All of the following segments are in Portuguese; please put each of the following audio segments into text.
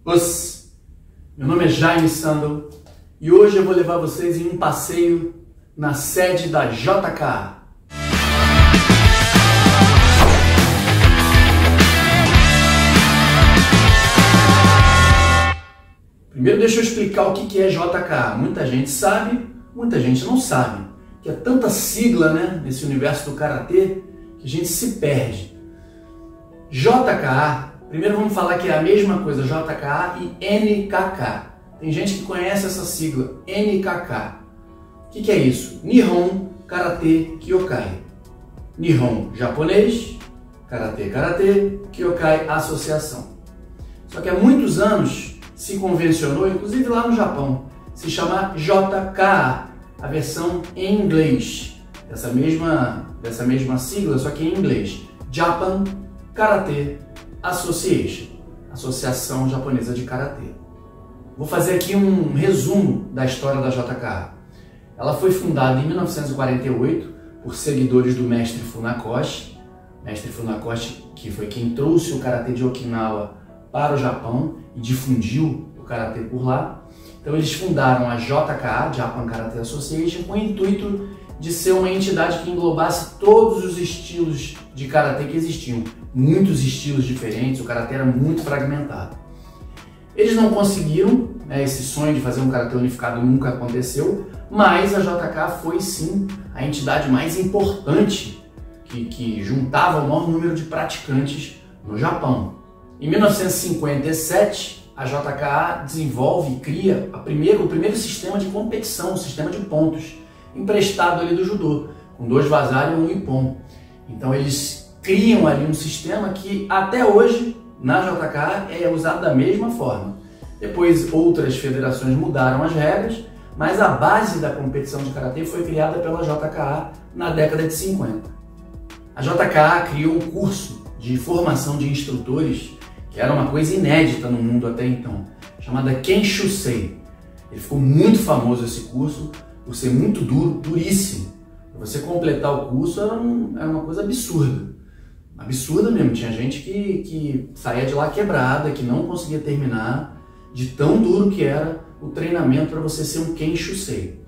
Meu nome é Jaime Sandel e hoje eu vou levar vocês em um passeio na sede da JKA. Primeiro deixa eu explicar o que é JKA. Muita gente sabe, muita gente não sabe. Que é tanta sigla, né, nesse universo do Karatê que a gente se perde. JKA, primeiro vamos falar que é a mesma coisa, JKA e NKK. Tem gente que conhece essa sigla, NKK. O que é isso? Nihon Karate Kyokai. Nihon, japonês, Karatê, Karatê, Kyokai, associação. Só que há muitos anos se convencionou, inclusive lá no Japão, se chamar JKA, a versão em inglês, dessa mesma sigla, só que em inglês. Japan Karate Association, Associação Japonesa de Karatê. Vou fazer aqui um resumo da história da JKA. Ela foi fundada em 1948 por seguidores do mestre Funakoshi. Mestre Funakoshi, que foi quem trouxe o Karatê de Okinawa para o Japão e difundiu o Karatê por lá. Então eles fundaram a JKA, Japan Karate Association, com o intuito de ser uma entidade que englobasse todos os estilos de Karatê que existiam. Muitos estilos diferentes, o Karatê era muito fragmentado. Eles não conseguiram, esse sonho de fazer um Karatê unificado nunca aconteceu, mas a JKA foi sim a entidade mais importante que juntava o maior número de praticantes no Japão. Em 1957, a JKA desenvolve e cria o primeiro sistema de competição, o sistema de pontos, emprestado ali do judô, com 2 vazari e 1 ippon. Então eles criam ali um sistema que até hoje, na JKA, é usado da mesma forma. Depois outras federações mudaram as regras, mas a base da competição de Karatê foi criada pela JKA na década de 50. A JKA criou um curso de formação de instrutores que era uma coisa inédita no mundo até então, chamada Kenshusei. Ele ficou muito famoso esse curso por ser muito duro, duríssimo. Para você completar o curso era uma coisa absurda. Absurda mesmo, tinha gente que saía de lá quebrada, que não conseguia terminar, de tão duro que era o treinamento para você ser um Kenshusei.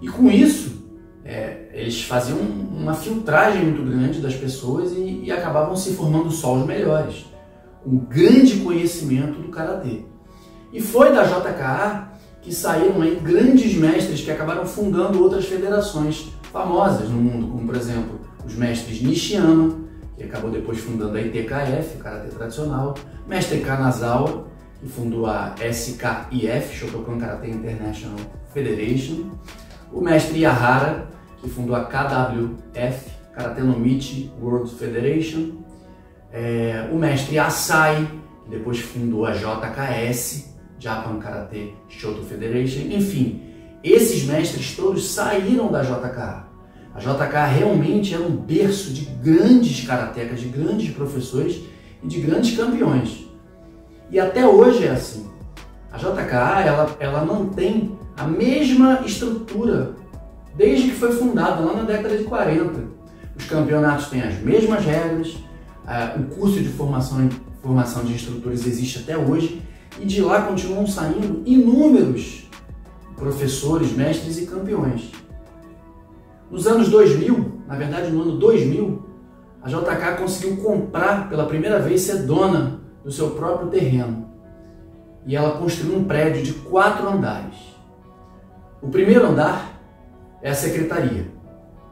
E com isso, eles faziam uma filtragem muito grande das pessoas e acabavam se formando só os melhores, com grande conhecimento do Karatê. E foi da JKA que saíram aí grandes mestres que acabaram fundando outras federações famosas no mundo, como por exemplo os mestres Nishiyama, que acabou depois fundando a ITKF, Karatê Tradicional, mestre Kanazawa, que fundou a SKIF, Shotokan Karate International Federation, o mestre Yahara, que fundou a KWF, Karate no Michi World Federation, o mestre Asai, que depois fundou a JKS, Japan Karate Shoto Federation. Enfim, esses mestres todos saíram da JKA. A JKA realmente era um berço de grandes karatecas, de grandes professores e de grandes campeões. E até hoje é assim. A JKA ela mantém a mesma estrutura desde que foi fundada, lá na década de 40. Os campeonatos têm as mesmas regras, o curso de formação de instrutores existe até hoje e de lá continuam saindo inúmeros professores, mestres e campeões. Nos anos 2000, na verdade no ano 2000, a JKA conseguiu comprar pela primeira vez, ser dona do seu próprio terreno. E ela construiu um prédio de 4 andares. O primeiro andar é a secretaria,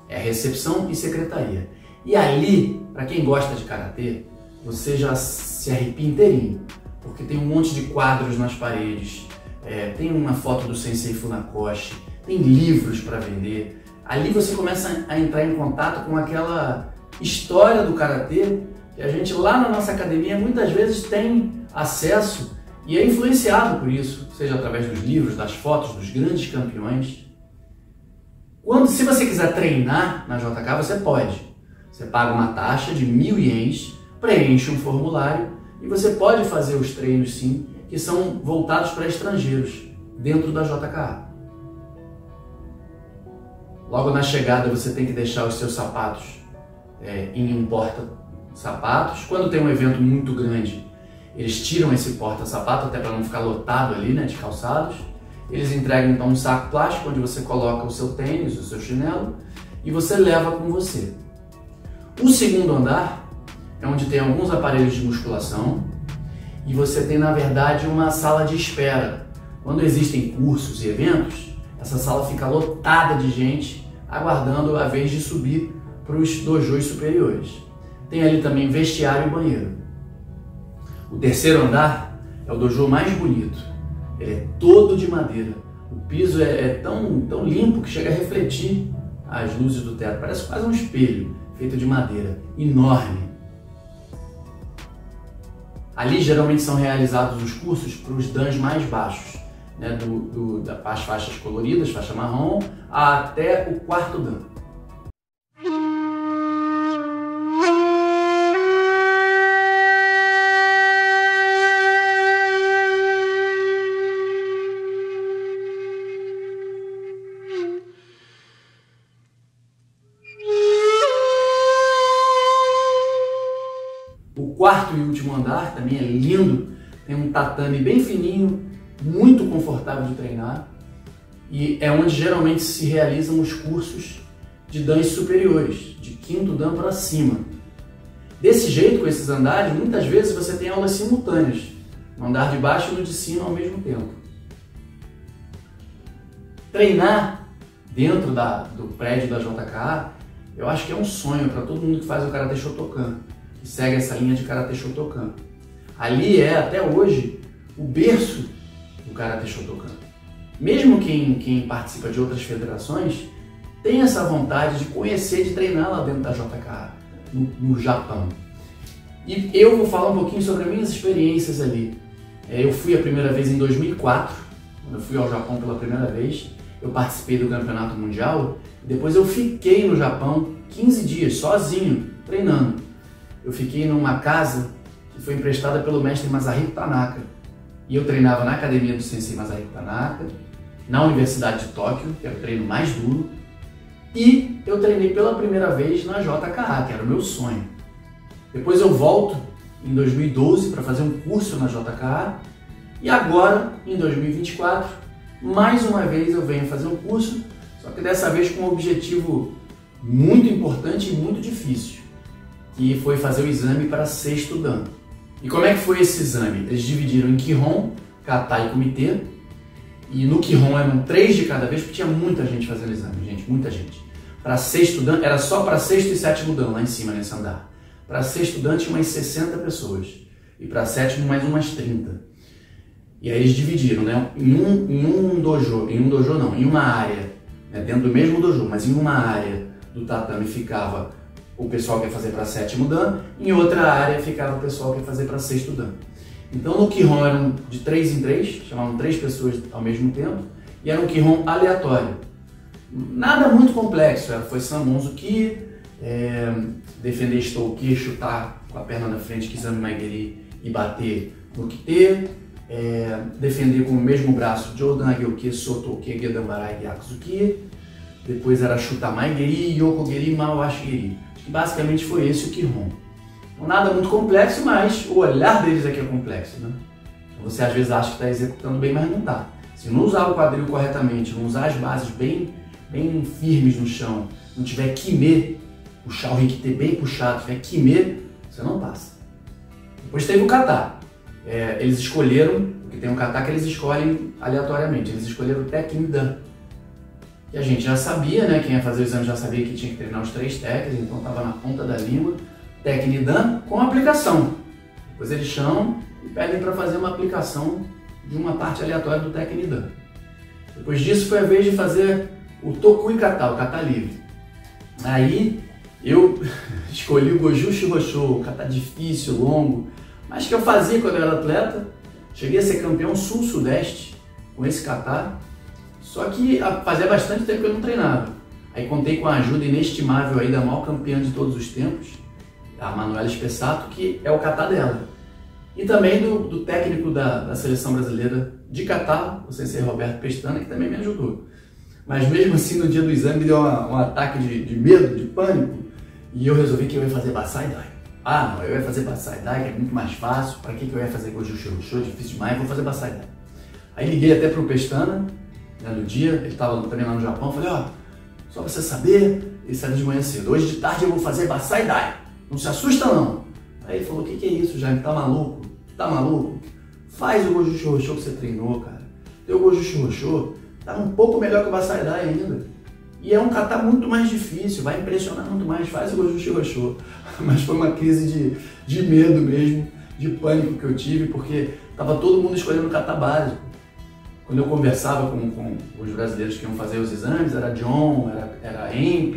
é a recepção e secretaria. E ali, para quem gosta de Karatê, você já se arrepia inteirinho, porque tem um monte de quadros nas paredes, tem uma foto do Sensei Funakoshi, tem livros para vender. Ali você começa a entrar em contato com aquela história do Karatê que a gente lá na nossa academia muitas vezes tem acesso e é influenciado por isso, seja através dos livros, das fotos dos grandes campeões. Se você quiser treinar na JKA, você pode. Você paga uma taxa de 1.000 ienes, preenche um formulário e você pode fazer os treinos sim, que são voltados para estrangeiros, dentro da JKA. Logo na chegada você tem que deixar os seus sapatos em um porta-sapatos. Quando tem um evento muito grande, Eles tiram esse porta-sapato até para não ficar lotado ali, né, de calçados. Eles entregam então um saco plástico onde você coloca o seu tênis, o seu chinelo e você leva com você. O segundo andar é onde tem alguns aparelhos de musculação e você tem, na verdade, uma sala de espera. Quando existem cursos e eventos, essa sala fica lotada de gente aguardando a vez de subir para os dojos superiores. Tem ali também vestiário e banheiro. O terceiro andar é o dojo mais bonito. Ele é todo de madeira. O piso é tão limpo que chega a refletir as luzes do teto. Parece quase um espelho feito de madeira, enorme. Ali geralmente são realizados os cursos para os dans mais baixos, né, das faixas coloridas, faixa marrom, até o quarto dan. O quarto e último andar também é lindo, tem um tatame bem fininho, muito confortável de treinar e é onde geralmente se realizam os cursos de dans superiores, de quinto dan para cima. Desse jeito, com esses andares, muitas vezes você tem aulas simultâneas, no andar de baixo e no de cima ao mesmo tempo. Treinar dentro do prédio da JKA, eu acho que é um sonho para todo mundo que faz o Karatê Shotokan, que segue essa linha de Karatê Shotokan. Ali é, até hoje, o berço do Karatê Shotokan. Mesmo quem participa de outras federações tem essa vontade de conhecer, de treinar lá dentro da JKA, no Japão. E eu vou falar um pouquinho sobre as minhas experiências ali. Eu fui a primeira vez em 2004, quando eu fui ao Japão pela primeira vez. Eu participei do campeonato mundial e depois eu fiquei no Japão 15 dias, sozinho, treinando. Eu fiquei numa casa que foi emprestada pelo mestre Masahiko Tanaka. E eu treinava na academia do Sensei Masahiko Tanaka, na Universidade de Tóquio, que era o treino mais duro, e eu treinei pela primeira vez na JKA, que era o meu sonho. Depois eu volto em 2012 para fazer um curso na JKA, e agora, em 2024, mais uma vez eu venho fazer um curso, só que dessa vez com um objetivo muito importante e muito difícil, que foi fazer o exame para sexto dan. E como é que foi esse exame? Eles dividiram em Kihon, Kata e Kumite, e no Kihon eram 3 de cada vez, porque tinha muita gente fazendo exame, gente, muita gente. Para sexto dan, era só para sexto e sétimo dan, lá em cima nesse andar. Para sexto dan tinha umas 60 pessoas, e para sétimo mais umas 30. E aí eles dividiram, né, em uma área, né, dentro do mesmo dojo, mas em uma área do tatame ficava o pessoal que ia fazer para sétimo dan, em outra área ficava o pessoal que ia fazer para sexto dan. Então no Kihon eram de 3 em 3, chamavam 3 pessoas ao mesmo tempo, e era um Kihon aleatório. Nada muito complexo, foi Sanmonzuki, defender Shitouki, chutar com a perna na frente, Kizami Maigeri e bater no Kite, defender com o mesmo braço Jodan, Gyoki, Sotoki, Gedanbarai e Gyakuzuki, depois era chutar Maigeri, Yokogeri, Mawashigeri. Basicamente foi esse o Kihon. Então, nada muito complexo, mas o olhar deles é que é complexo, né? Você às vezes acha que está executando bem, mas não está. Se não usar o quadril corretamente, não usar as bases bem firmes no chão, não tiver kime, puxar o rikite bem puxado, tiver kime, você não passa. Depois teve o kata. Eles escolheram, porque tem um kata que eles escolhem aleatoriamente, eles escolheram o Teknidan. E a gente já sabia, né? Quem ia fazer o exame já sabia que tinha que treinar os 3 técnicos, então estava na ponta da língua. Teknidan com aplicação. Depois eles chamam e pedem para fazer uma aplicação de uma parte aleatória do Teknidan. Depois disso foi a vez de fazer o Tokui Kata, o kata livre. Aí eu escolhi o Goju Shirosho, um kata difícil, longo, mas que eu fazia quando eu era atleta. Cheguei a ser campeão sul-sudeste com esse kata. Só que fazia bastante tempo que eu não treinava. Aí contei com a ajuda inestimável aí da maior campeã de todos os tempos, a Manuela Spessato, que é o kata dela. E também do técnico da seleção brasileira de kata, o sensei Roberto Pestana, que também me ajudou. Mas mesmo assim, no dia do exame, me deu um ataque de medo, de pânico, e eu resolvi que eu ia fazer Basai Dai. Ah, não, eu ia fazer Basai Dai, que é muito mais fácil. Para que eu ia fazer Goju Shirosho? Difícil demais, vou fazer Basai Dai. Aí liguei até pro Pestana, né, no dia, ele estava também lá no Japão, falei, ó, só pra você saber, ele saiu de manhã cedo. Hoje de tarde eu vou fazer Basai Dai. Não se assusta não. Aí ele falou, o que é isso, Jaime? Tá maluco? Tá maluco? Faz o Goju Shirosho que você treinou, cara. Teu Goju Shirosho tá um pouco melhor que o Basai Dai ainda. E é um kata muito mais difícil, vai impressionar muito mais, faz o Goju Shirosho. Mas foi uma crise de medo mesmo, de pânico que eu tive, porque tava todo mundo escolhendo o kata básico. Quando eu conversava com os brasileiros que iam fazer os exames, era John, era Emp.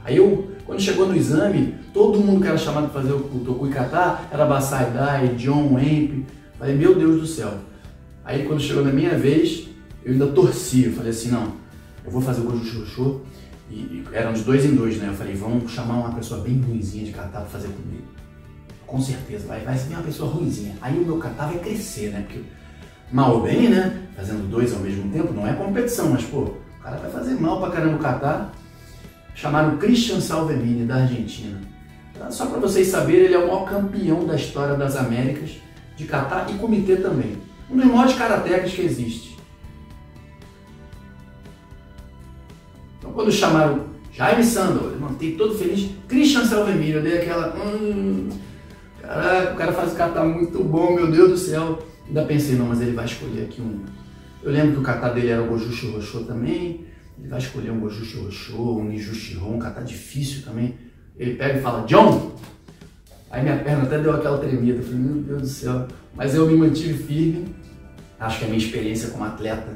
Aí quando chegou no exame, todo mundo que era chamado para fazer o Tokui Kata era Basai Dai, John, Emp. Falei, meu Deus do céu. Aí quando chegou na minha vez, eu ainda torci. Eu falei assim, não, eu vou fazer o Goju Shirosho. E eram de 2 em 2, né? Eu falei, vamos chamar uma pessoa bem ruinzinha de kata para fazer comigo. Com certeza, vai ser uma pessoa ruinzinha. Aí o meu kata vai crescer, né? Porque mal ou bem, né? Fazendo 2 ao mesmo tempo, não é competição, mas pô, o cara vai fazer mal pra caramba o kata. Chamaram Christian Salvemini, da Argentina. Só para vocês saberem, ele é o maior campeão da história das Américas de kata e comitê também. Um dos maiores karatecas que existe. Então quando chamaram Jaime Sandor, eu mantei todo feliz, Christian Salvemini, eu dei aquela... Caraca, o cara faz o kata muito bom, meu Deus do céu. Ainda pensei, não, mas ele vai escolher aqui um... Eu lembro que o kata dele era o Goju Shirosho também. Ele vai escolher um Goju Shirosho, um Niju Shihon, um kata difícil também. Ele pega e fala, John! Aí minha perna até deu aquela tremida. Eu falei, meu Deus do céu. Mas eu me mantive firme. Acho que a minha experiência como atleta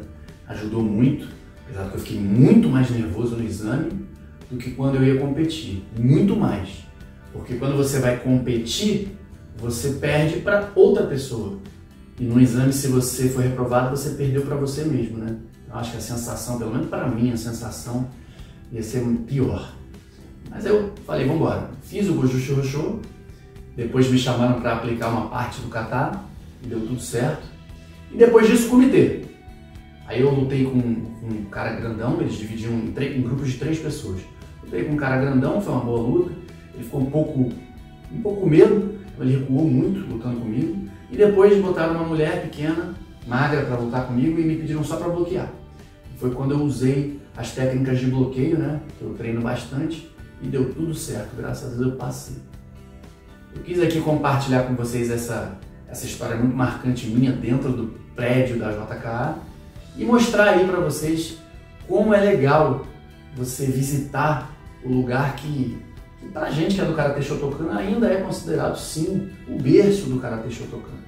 ajudou muito. Apesar de que eu fiquei muito mais nervoso no exame do que quando eu ia competir. Muito mais. Porque quando você vai competir, você perde para outra pessoa. E no exame, se você for reprovado, você perdeu para você mesmo, né? Eu acho que a sensação, pelo menos para mim, a sensação ia ser pior. Mas eu falei, vamos embora. Fiz o Goju Shirosho, depois me chamaram para aplicar uma parte do kata, e deu tudo certo. E depois disso, comitê. Aí eu lutei com um cara grandão, eles dividiam em grupos de 3 pessoas. Lutei com um cara grandão, foi uma boa luta. Ele ficou um pouco com medo, ele recuou muito lutando comigo. E depois botaram uma mulher pequena, magra, para lutar comigo e me pediram só para bloquear. Foi quando eu usei as técnicas de bloqueio, né, que eu treino bastante, e deu tudo certo, graças a Deus eu passei. Eu quis aqui compartilhar com vocês essa história muito marcante minha dentro do prédio da JKA e mostrar aí para vocês como é legal você visitar o lugar que pra gente que é do Karatê Shotokan ainda é considerado sim o berço do Karatê Shotokan.